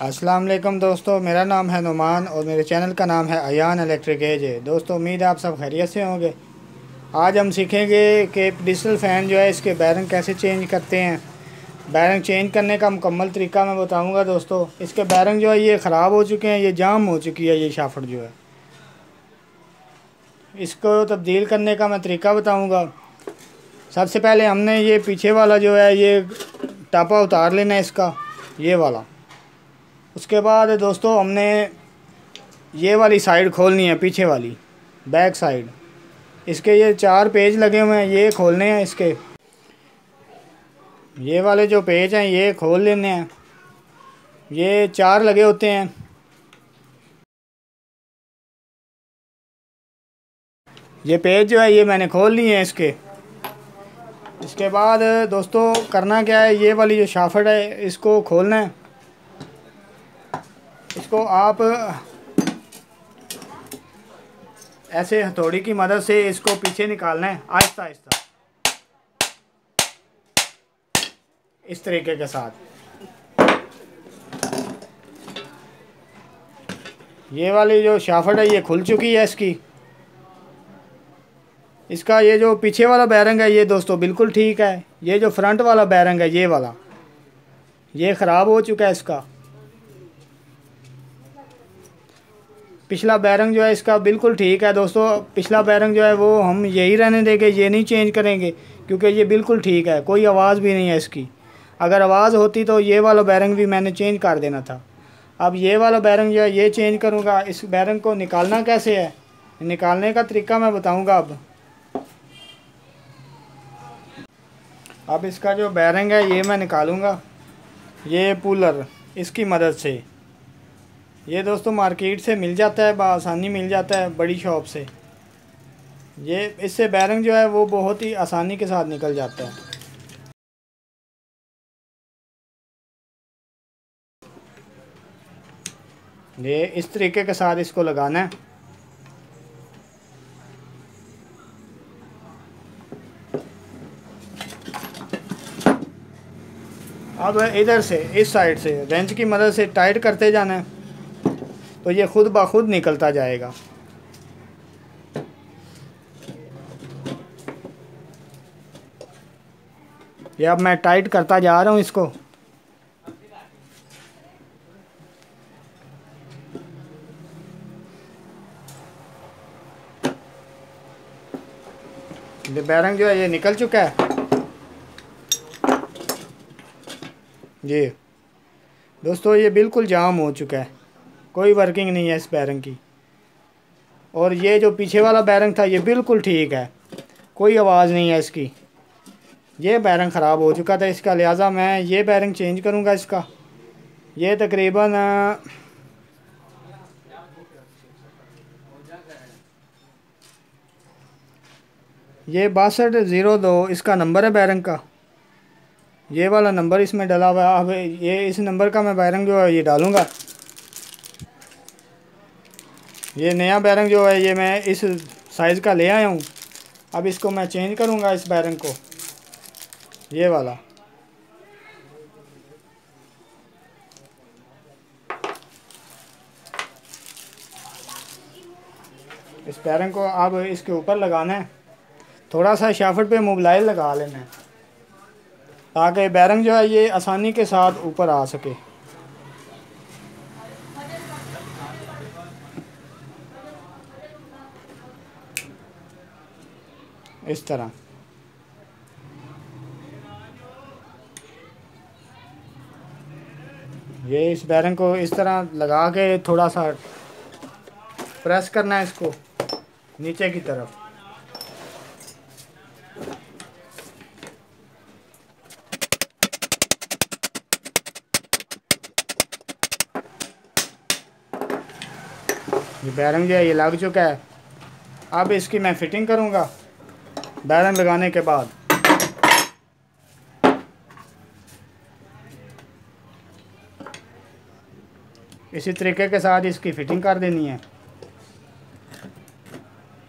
अस्सलाम वालेकुम दोस्तों, मेरा नाम है नुमान और मेरे चैनल का नाम है अयान इलेक्ट्रिक एज है। दोस्तों, उम्मीद है आप सब खैरियत से होंगे। आज हम सीखेंगे कि डिजिटल फ़ैन जो है इसके बैरिंग कैसे चेंज करते हैं। बैरिंग चेंज करने का मुकम्मल तरीका मैं बताऊंगा। दोस्तों, इसके बैरिंग जो है ये ख़राब हो चुके हैं, ये जाम हो चुकी है ये शाफ्ट जो है। इसको तब्दील करने का मैं तरीका बताऊँगा। सबसे पहले हमने ये पीछे वाला जो है ये टापा उतार लेना है इसका, ये वाला। उसके बाद दोस्तों हमने ये वाली साइड खोलनी है, पीछे वाली बैक साइड। इसके ये 4 पेज लगे हुए हैं, ये खोलने हैं। इसके ये वाले जो पेज हैं ये खोल लेने हैं। ये 4 लगे होते हैं। ये पेज जो है ये मैंने खोल लिए हैं इसके। इसके बाद दोस्तों करना क्या है, ये वाली जो शाफ्ट है इसको खोलना है। इसको आप ऐसे हथौड़ी की मदद से इसको पीछे निकालना है, आहिस्ता आहिस्ता, इस तरीके के साथ। ये वाली जो शाफ्ट है ये खुल चुकी है इसकी। इसका ये जो पीछे वाला बैरिंग है ये दोस्तों बिल्कुल ठीक है। ये जो फ्रंट वाला बैरिंग है ये वाला, ये ख़राब हो चुका है इसका। पिछला बैरिंग जो है इसका बिल्कुल ठीक है दोस्तों। पिछला बैरिंग जो है वो हम यही रहने देंगे, ये नहीं चेंज करेंगे, क्योंकि ये बिल्कुल ठीक है, कोई आवाज़ भी नहीं है इसकी। अगर आवाज़ होती तो ये वाला बैरिंग भी मैंने चेंज कर देना था। अब ये वाला बैरिंग जो है ये चेंज करूँगा। इस बैरिंग को निकालना कैसे है, निकालने का तरीका मैं बताऊँगा। अब इसका जो बैरिंग है ये मैं निकालूँगा, ये पुलर, इसकी मदद से। ये दोस्तों मार्केट से मिल जाता है, आसानी मिल जाता है बड़ी शॉप से। ये इससे बैरिंग जो है वो बहुत ही आसानी के साथ निकल जाता है। ये इस तरीके के साथ इसको लगाना है। अब इधर से इस साइड से रेंच की मदद से टाइट करते जाना है, तो ये खुद ब खुद निकलता जाएगा। ये अब मैं टाइट करता जा रहा हूँ इसको। ये बैरिंग जो है ये निकल चुका है। ये दोस्तों ये बिल्कुल जाम हो चुका है, कोई वर्किंग नहीं है इस बैरिंग की। और ये जो पीछे वाला बैरिंग था ये बिल्कुल ठीक है, कोई आवाज़ नहीं है इसकी। ये बैरिंग ख़राब हो चुका था इसका, लिहाजा मैं ये बैरिंग चेंज करूँगा इसका। ये तकरीबन ये 6202 इसका नंबर है बैरिंग का। ये वाला नंबर इसमें डला हुआ है। अब ये इस नंबर का मैं बैरिंग जो है ये डालूँगा। ये नया बैरिंग जो है ये मैं इस साइज़ का ले आया हूँ। अब इसको मैं चेंज करूँगा इस बैरिंग को, ये वाला। इस बैरिंग को अब इसके ऊपर लगाना है। थोड़ा सा शाफ्ट पे मोबाइल लगा लेना है, ताकि बैरिंग जो है ये आसानी के साथ ऊपर आ सके। इस तरह ये इस बैरिंग को इस तरह लगा के थोड़ा सा प्रेस करना है इसको नीचे की तरफ। ये बैरिंग जो है ये लग चुका है। अब इसकी मैं फिटिंग करूँगा बैरिंग लगाने के बाद। इसी तरीके के साथ इसकी फिटिंग कर देनी है,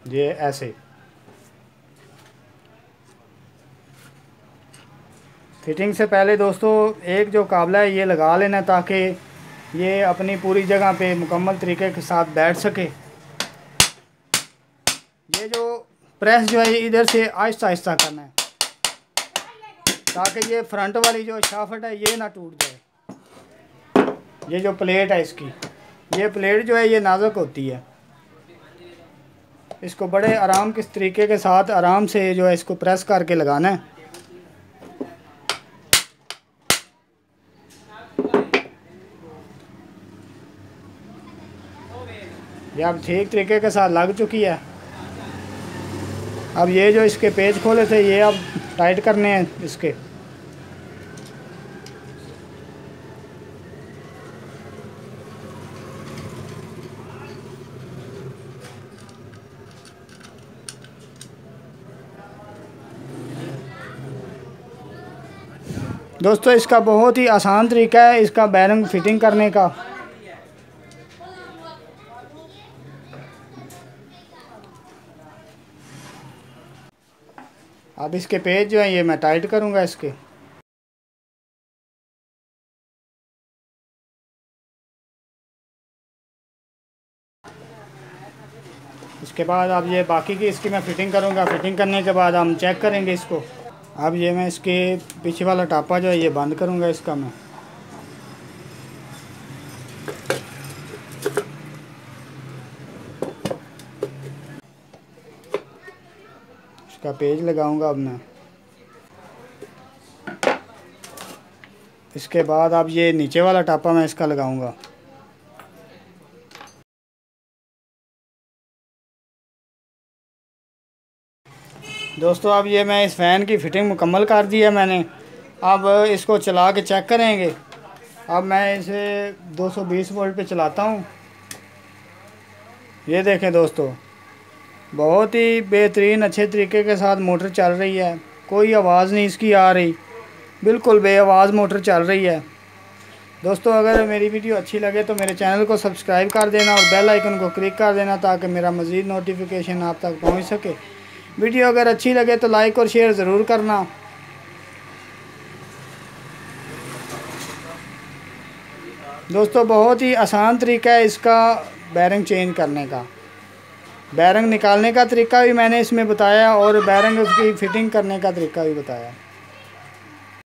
ये ऐसे। फिटिंग से पहले दोस्तों एक जो काबला है ये लगा लेना, ताकि ये अपनी पूरी जगह पे मुकम्मल तरीके के साथ बैठ सके। ये जो प्रेस जो है इधर से आहिस्ता आहिस्ता करना है ताकि ये फ्रंट वाली जो शाफ्ट है ये ना टूट जाए। ये जो प्लेट है इसकी, ये प्लेट जो है ये नाजुक होती है। इसको बड़े आराम किस तरीके के साथ आराम से जो है इसको प्रेस करके लगाना है। ये अब ठीक तरीके के साथ लग चुकी है। अब ये जो इसके पेच खोले थे ये अब टाइट करने हैं इसके। दोस्तों इसका बहुत ही आसान तरीका है इसका बैरिंग फिटिंग करने का। अब इसके पेज जो है ये मैं टाइट करूँगा इसके। इसके बाद अब ये बाकी की इसकी मैं फ़िटिंग करूँगा। फ़िटिंग करने के बाद हम चेक करेंगे इसको। अब ये मैं इसके पीछे वाला टापा जो है ये बंद करूँगा इसका मैं। इसका पेज लगाऊंगा अब मैं। इसके बाद अब ये नीचे वाला टापा मैं इसका लगाऊंगा। दोस्तों अब ये मैं इस फ़ैन की फ़िटिंग मुकम्मल कर दी है मैंने। अब इसको चला के चेक करेंगे। अब मैं इसे 220 वोल्ट पे चलाता हूँ। ये देखें दोस्तों, बहुत ही बेहतरीन अच्छे तरीके के साथ मोटर चल रही है। कोई आवाज़ नहीं इसकी आ रही, बिल्कुल बेआवाज़ मोटर चल रही है। दोस्तों अगर मेरी वीडियो अच्छी लगे तो मेरे चैनल को सब्सक्राइब कर देना और बेल आइकन को क्लिक कर देना ताकि मेरा मज़ीद नोटिफिकेशन आप तक पहुंच सके। वीडियो अगर अच्छी लगे तो लाइक और शेयर ज़रूर करना। दोस्तों बहुत ही आसान तरीका है इसका बैरिंग चेंज करने का। बैरिंग निकालने का तरीका भी मैंने इसमें बताया और बैरिंग उसकी फ़िटिंग करने का तरीका भी बताया।